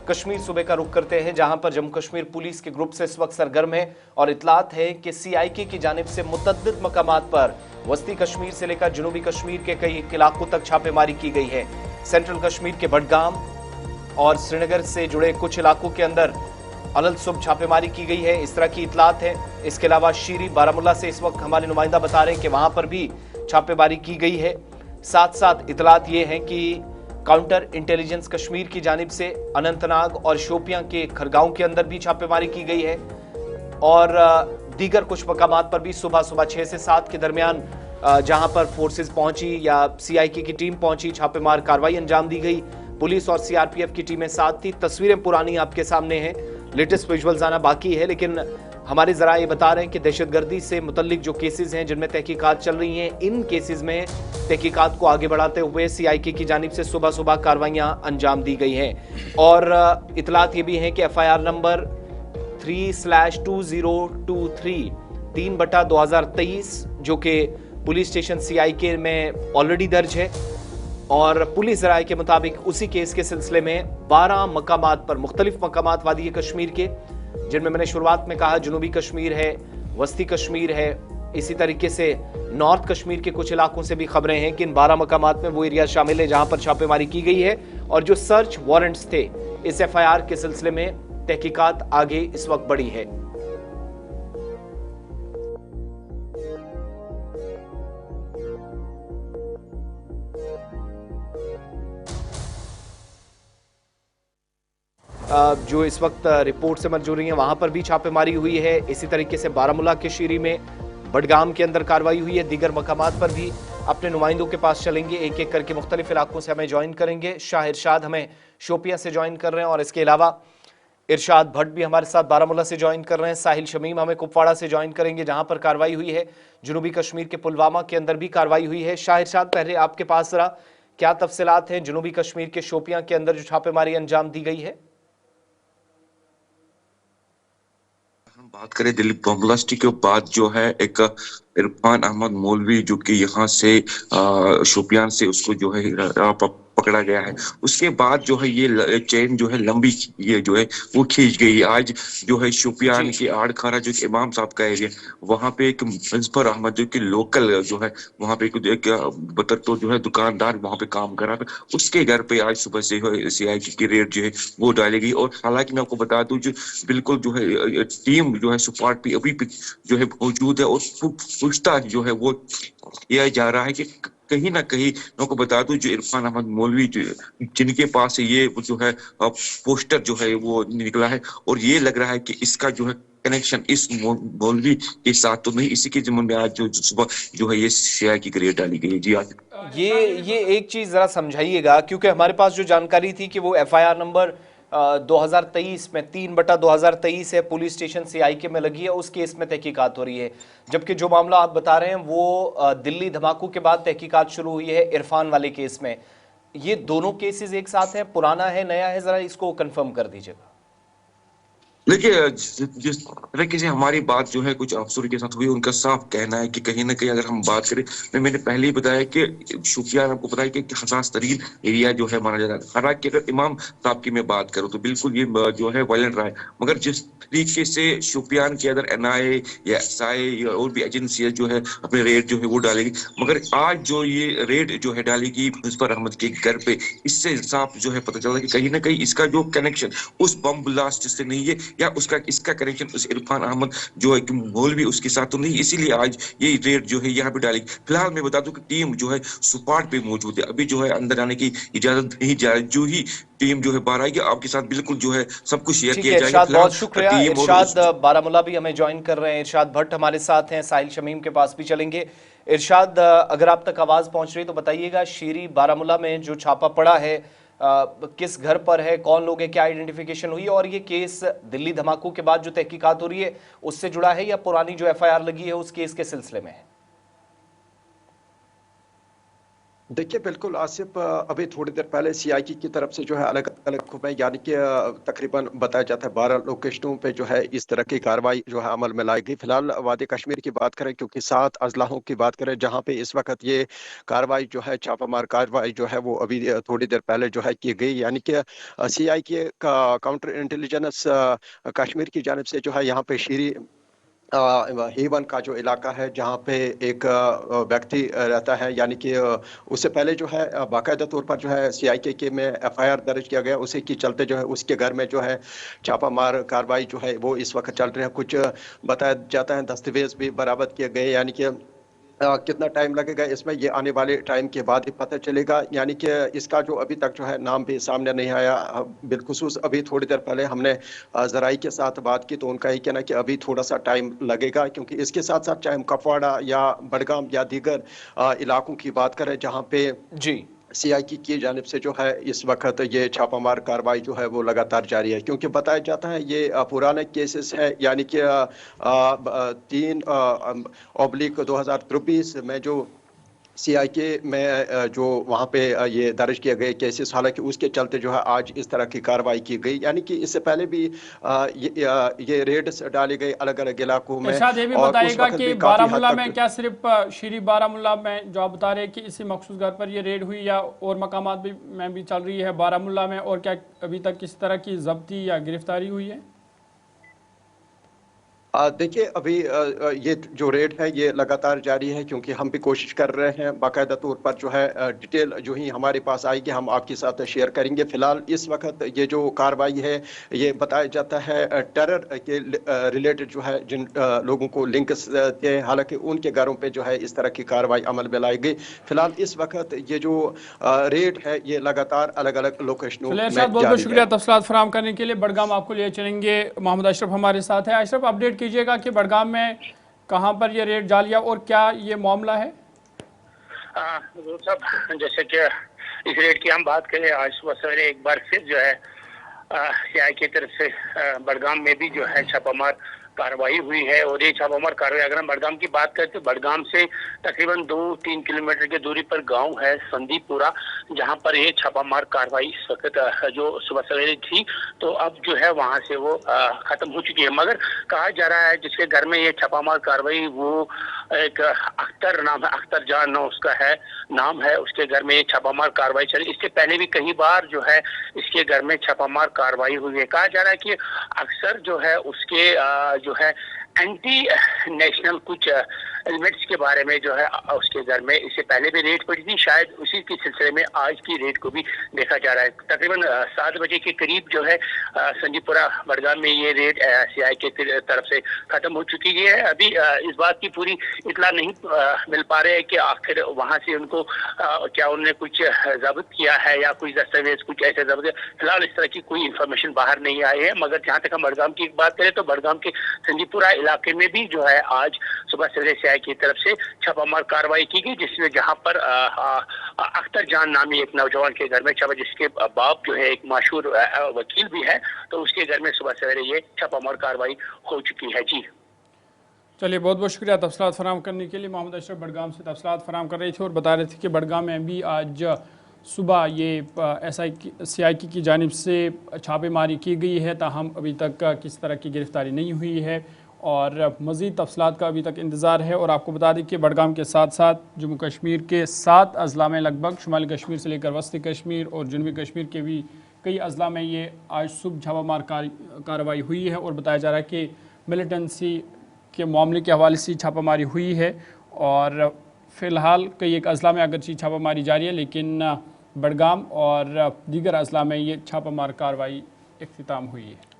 कश्मीर सूबे का रुख करते हैं, जहां पर जम्मू कश्मीर पुलिस के ग्रुप से इस वक्त सरगर्म है और इतलात है कि सीआईके की जानिब से मुतअद्दिद मकामात पर वस्ती कश्मीर से लेकर जनूबी कश्मीर के कई इलाकों तक छापेमारी की गई है। सेंट्रल कश्मीर के बडगाम और श्रीनगर से जुड़े कुछ इलाकों के अंदर अलग सुबह छापेमारी की गई है, इस तरह की इतलात है। इसके अलावा शीरी बारामुल्ला से इस वक्त हमारे नुमाइंदा बता रहे हैं कि वहां पर भी छापेमारी की गई है। साथ साथ इतलात ये हैं कि काउंटर इंटेलिजेंस कश्मीर की जानिब से अनंतनाग और शोपियां के खरगांव के अंदर भी छापेमारी की गई है और दीगर कुछ मकामात पर भी सुबह 6 से 7 के दरमियान जहां पर फोर्सेस पहुंची या सीआईके की टीम पहुंची, छापेमार कार्रवाई अंजाम दी गई। पुलिस और सीआरपीएफ की टीमें साथ थी। तस्वीरें पुरानी आपके सामने हैं, लेटेस्ट विजुअल्स आना बाकी है, लेकिन हमारे जरा ये बता रहे हैं कि दहशतगर्दी से मुतल्लिक जो केसेस हैं जिनमें तहकीकात चल रही हैं, इन केसेस में तहकीकात को आगे बढ़ाते हुए सीआईके की जानिब से सुबह कार्रवाइयां अंजाम दी गई हैं। और इतलात ये भी हैं कि एफआईआर नंबर 3/2023 3/2023 जो कि पुलिस स्टेशन सीआईके में ऑलरेडी दर्ज है और पुलिस राय के मुताबिक उसी केस के सिलसिले में 12 मकामात पर, मुख्तलिफ मकामात वादी कश्मीर के, जिनमें मैंने शुरुआत में कहा जनूबी कश्मीर है, वस्ती कश्मीर है, इसी तरीके से नॉर्थ कश्मीर के कुछ इलाकों से भी खबरें हैं कि इन 12 मकामात में वो एरिया शामिल है जहां पर छापेमारी की गई है और जो सर्च वारंट्स थे इस एफआईआर के सिलसिले में तहकीकात आगे इस वक्त बढ़ी है। जो इस वक्त रिपोर्ट से मंजूर रही है वहां पर भी छापेमारी हुई है। इसी तरीके से बारामुल्ला के शीरी में, बडगाम के अंदर कार्रवाई हुई है। दीगर मकामात पर भी अपने नुमाइंदों के पास चलेंगे, एक एक करके मुख्तलिफ इलाकों से हमें ज्वाइन करेंगे। शाह इरशाद हमें शोपियां से ज्वाइन कर रहे हैं और इसके अलावा इरशाद भट्ट भी हमारे साथ बारामुल्ला से ज्वाइन कर रहे हैं। साहिल शमीम हमें कुपवाड़ा से ज्वाइन करेंगे जहां पर कार्रवाई हुई है। जनूबी कश्मीर के पुलवामा के अंदर भी कार्रवाई हुई है। शाह इरशाद, पहले आपके पास जरा क्या तफसीलात हैं जनूबी कश्मीर के शोपियां के अंदर जो छापेमारी अंजाम दी गई है? हम बात करें दिल्ली बम ब्लास्ट के बाद जो है एक इरफान अहमद मौलवी जो कि यहाँ से शोपियान से उसको जो है पकड़ा गया है, उसके बाद जो है ये चेन जो है लंबी, ये जो है वो खींच गई। आज जो है शोपियान की आड़ खारा जो इमाम साहब का एरिया, वहां पे एक मुजफ्फर अहमद जो कि लोकल जो है वहां पे एक बतर तो जो है दुकानदार वहां पे काम कर रहा था, उसके घर पे आज सुबह से सीआईके की रेड जो है वो डाली गई। और हालांकि मैं आपको बता दूं जो बिल्कुल जो है टीम जो है सुपार्ट पे अभी भी जो है मौजूद है और पूछताछ जो है वो किया जा रहा है कि कहीं ना कहीं मैं आपको बता दूं जो इरफान अहमद मौलवी जिनके पास ये जो है पोस्टर जो है वो निकला है और ये लग रहा है कि इसका जो है कनेक्शन इस मौलवी के साथ तो नहीं, इसी के ज़िम्मे में आज जो सुबह जो है ये सीआईके की रेड डाली गई है। जी आज ये एक चीज जरा समझाइएगा, क्योंकि हमारे पास जो जानकारी थी कि वो एफआईआर नंबर 2023 में 3/2023 है, पुलिस स्टेशन सीआईके में लगी है, उस केस में तहकीकात हो रही है। जबकि जो मामला आप बता रहे हैं वो दिल्ली धमाकों के बाद तहकीकात शुरू हुई है इरफान वाले केस में। ये दोनों केसेस एक साथ हैं, पुराना है नया है, जरा इसको कंफर्म कर दीजिएगा। देखिए जिस तरीके से हमारी बात जो है कुछ अफसरों के साथ हुई, उनका साफ कहना है कि कहीं ना कहीं अगर हम बात करें, मैंने पहले ही बताया कि शोपियान आपको पता है कि हसास तरीन एरिया जो है माना जाता है। हालांकि अगर इमाम साहब की मैं बात करूं तो बिल्कुल ये जो है वायलेंट रहा है, मगर जिस तरीके से शोपियान के अंदर एनआईए या एसआई या और भी एजेंसियां जो है अपने रेड जो है वो डालेगी, मगर आज जो ये रेड जो है डालेगी मुजफ्फर अहमद के घर पे, इससे साफ जो है पता चला कि कहीं ना कहीं इसका जो कनेक्शन उस बम ब्लास्ट से नहीं है या उसका इसका कनेक्शन उस इरफान अहमद जो है कि मौलवी उसके साथ तो नहीं, इसीलिए आज ये रेड जो है यहाँ पे डाली। फिलहाल मैं बता दूं कि टीम जो है सुपार्ट पे मौजूद है, अभी जो है अंदर आने की इजाजत नहीं जा रही। जो ही टीम जो है बाहर आएगी आपके साथ बिल्कुल जो है सब कुछ शेयर ठीक किया है जाएगा। इरशाद, फिलहाल बहुत शुक्रिया। टीम और इरशाद बारामुल्ला भी हमें ज्वाइन कर रहे हैं, इरशाद भट्ट हमारे साथ हैं, साहिल शमीम के पास भी चलेंगे। इरशाद, अगर आप तक आवाज पहुंच रही तो बताइएगा, शीरी बारामुल्ला में जो छापा पड़ा है किस घर पर है, कौन लोग हैं, क्या आइडेंटिफिकेशन हुई और ये केस दिल्ली धमाकों के बाद जो तहकीकात हो रही है उससे जुड़ा है या पुरानी जो एफआईआर लगी है उस केस के सिलसिले में है? देखिए, बिल्कुल आसिफ, अभी थोड़ी देर पहले सीआईकी की तरफ से जो है अलग अलग खुफिया यानी कि तकरीबन बताया जाता है 12 लोकेशनों पे जो है इस तरह की कार्रवाई जो है अमल में लाई गई। फिलहाल वादी कश्मीर की बात करें, क्योंकि 7 अजलाहों की बात करें जहां पे इस वक्त ये कार्रवाई जो है छापामार कार्रवाई जो है वो अभी थोड़ी देर पहले जो है की गई, यानी कि सीआईके का काउंटर इंटेलिजेंस कश्मीर की जानिब से जो है यहाँ पे शीरी हेवन का जो इलाका है जहाँ पे एक व्यक्ति रहता है, यानी कि उससे पहले जो है बाकायदा तौर पर जो है सीआईके के में एफआईआर दर्ज किया गया, उसी की चलते जो है उसके घर में जो है छापामार कार्रवाई जो है वो इस वक्त चल रही है। कुछ बताया जाता है दस्तावेज भी बरामद किए गए, यानी कि कितना टाइम लगेगा इसमें ये आने वाले टाइम के बाद ही पता चलेगा, यानी कि इसका जो अभी तक जो है नाम भी सामने नहीं आया। बिलखुसूस अभी थोड़ी देर पहले हमने जराई के साथ बात की तो उनका ही कहना कि अभी थोड़ा सा टाइम लगेगा, क्योंकि इसके साथ साथ चाहे हम कुपवाड़ा या बडगाम या दीगर इलाकों की बात करें जहाँ पे जी। सीआईकी की जानिब से जो है इस वक्त ये छापामार कार्रवाई जो है वो लगातार जारी है, क्योंकि बताया जाता है ये पुराने केसेस है, यानी कि 3/2023 में जो सीआईके में जो वहाँ पे ये दर्ज किए गए केसेस, हालांकि उसके चलते जो है आज इस तरह की कार्रवाई की गई, यानी कि इससे पहले भी ये रेड्स डाले गए अलग अलग इलाकों में। इरशाद ये भी और उस बताइएगा वक्त कि भी काफी हद बारामूला में तक क्या सिर्फ श्री बारामूला में जो आप बता रहे हैं कि इसी मखसूस घर पर ये रेड हुई या और मकामात भी में भी चल रही है बारामूला में, और क्या अभी तक किसी तरह की जब्ती या गिरफ्तारी हुई है? देखिए, अभी ये जो रेड है ये लगातार जारी है, क्योंकि हम भी कोशिश कर रहे हैं बाकायदा तौर पर जो है डिटेल जो ही हमारे पास आएगी हम आपके साथ शेयर करेंगे। फिलहाल इस वक्त ये जो कार्रवाई है ये बताया जाता है टेरर के रिलेटेड जो है जिन लोगों को लिंक्स थे, हालांकि उनके घरों पे जो है इस तरह की कार्रवाई अमल में लाई गई। फिलहाल इस वक्त ये जो रेड है ये लगातार अलग अलग लोकेशनों चलिए में इरशाद, बहुत बहुत जारी शुक्रिया है। तफसीलात फराहम करने के लिए। बडगाम आपको लिए चलेंगे, मोहम्मद अशरफ हमारे साथ है। अशरफ, अपडेट कीजिएगा कि बडगाम में कहाँ पर ये रेड जालिया और क्या ये मामला है? साहब, जैसे कि इस रेड की हम बात करें, आज सुबह सवेरे एक बार फिर जो है सीआई की तरफ से बडगाम में भी जो है छापामार कार्रवाई हुई है। और ये छापामार कार्रवाई अगर हम बडगाम की बात करें तो बडगाम से तकरीबन 2-3 किलोमीटर की दूरी पर गांव है संदीपुरा, जहां पर ये छापामार कार्रवाई इस वक्त जो सुबह सवेरे थी तो अब जो है वहां से वो खत्म हो चुकी है। मगर कहा जा रहा है जिसके घर में ये छापामार कार्रवाई वो एक अख्तर नाम है, अख्तर जान उसका है नाम है, उसके घर में ये छापामार कार्रवाई चली। इससे पहले भी कई बार जो है इसके घर में छापामार कार्रवाई हुई है। कहा जा रहा है कि अक्सर जो है उसके जो है एंटी नेशनल कुछ एलिमेंट्स के बारे में जो है उसके घर में इससे पहले भी रेड पड़ी थी, शायद उसी के सिलसिले में आज की रेड को भी देखा जा रहा है। तकरीबन 7 बजे के करीब जो है संदीपुरा बडगाम में ये रेड सीआई के तरफ से खत्म हो चुकी है। अभी इस बात की पूरी इतला नहीं मिल पा रहे है कि आखिर वहां से उनको क्या उन्होंने कुछ जब्त किया है या कुछ दस्तावेज कुछ ऐसे जब्त। फिलहाल इस तरह की कोई इंफॉर्मेशन बाहर नहीं आई है। मगर जहाँ तक हम बडगाम की बात करें तो बडगाम के संदीपुरा इलाके में भी जो है आज सुबह सवेरे सीआई की तरफ से छापामार कार्रवाई की गई, जिसमें जहां पर अख्तर जान नामी एक नौजवान के घर में छापा, जिसके बाप जो है एक मशहूर वकील भी है, तो उसके घर में सुबह सवेरे ये छापामार कार्रवाई हो चुकी है। जी चलिए, बहुत बहुत शुक्रिया तफसीलात फराहम करने के लिए। मोहम्मद अशरफ बडगाम से तफसीलात फराहम कर रहे थे और बता रहे थे कि बडगाम में भी आज सुबह ये सीआईकी की जानिब से छापेमारी की गई है, ताहम अभी तक किस तरह की गिरफ्तारी नहीं हुई है और मज़ीद तफसीलात का अभी तक इंतज़ार है। और आपको बता दें कि बडगाम के साथ साथ जम्मू कश्मीर के 7 अजला में लगभग शुमाली कश्मीर से लेकर वस्ती कश्मीर और जनूबी कश्मीर के भी कई अजला में ये आज सुबह छापामार कार्रवाई हुई है। और बताया जा रहा है कि मिलिटेंसी के मामले के हवाले से छापामारी हुई है और फ़िलहाल कई एक अजला में अगरचि छापामारी जारी है, लेकिन बडगाम और दीगर अजला में ये छापामार कार्रवाई इख्तिताम हुई है।